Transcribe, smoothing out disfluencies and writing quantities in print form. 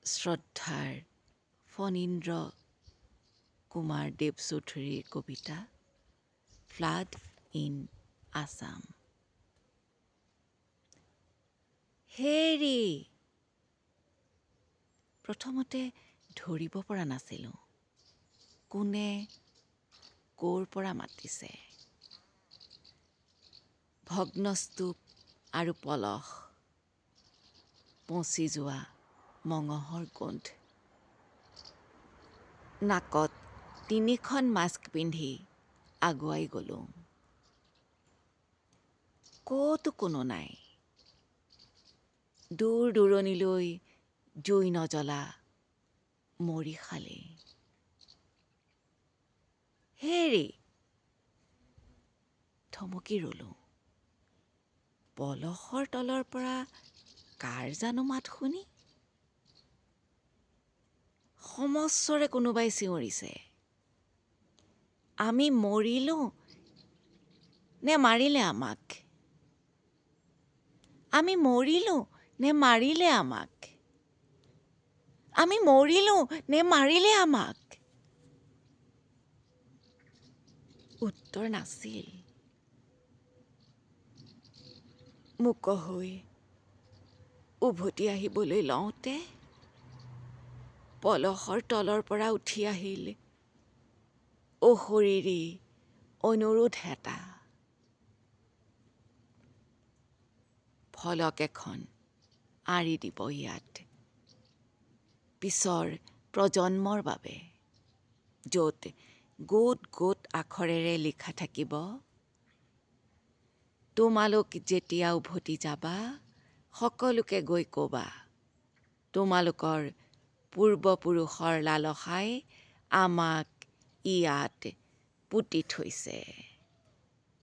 শ্ৰদ্ধাৰ ফণীন্দ্ৰ কুমাৰ দেৱ চৌধুৰীৰ কবিতা flood in Assam. হেৰি প্ৰথমতে ধৰিব পৰা নাছিলোঁ কোনে ক'ৰ পৰা মাতিছে। ভগ্নস্তূপ আৰু পলস, পচি যোৱা মঙহৰ গোন্ধ। নাকত 3খন মাস্ক পিন্ধি আগুৱাই গ'লোঁ। ক'তো কোনো নাই। দূৰ দূৰণিলৈ জুই নজ্বলা মৰিশালি। হেৰি থমকি ৰ'লোঁ। পলসৰ তলৰ পৰা কাৰ জানো মাত শুনি। সমস্বৰে কোনোবাই চিঞৰিছে, আমি মৰিলোঁ নে মাৰিলে আমাক? আমি মৰিলোঁ নে মাৰিলে আমাক? আমি মৰিলোঁ নে মাৰিলে আমাক? উত্তৰ নাছিল। মুক হৈ উভতি আহিবলৈ লওঁতে পলসৰ তলৰ পৰা উঠি আহিল অশৰীৰী অনুৰোধ এটা। ফলক এখন আঁৰি দিব ইয়াত পিছৰ প্ৰজন্মৰ বাবে, য'ত গোট গোট আখৰেৰে লিখা থাকিব, তোমালোক যেতিয়া উভতি যাবা সকলোকে গৈ ক'বা, তোমালোকৰ পূৰ্বপুৰুষৰ লালসাই আমাক ইয়াত পুতি থৈছে।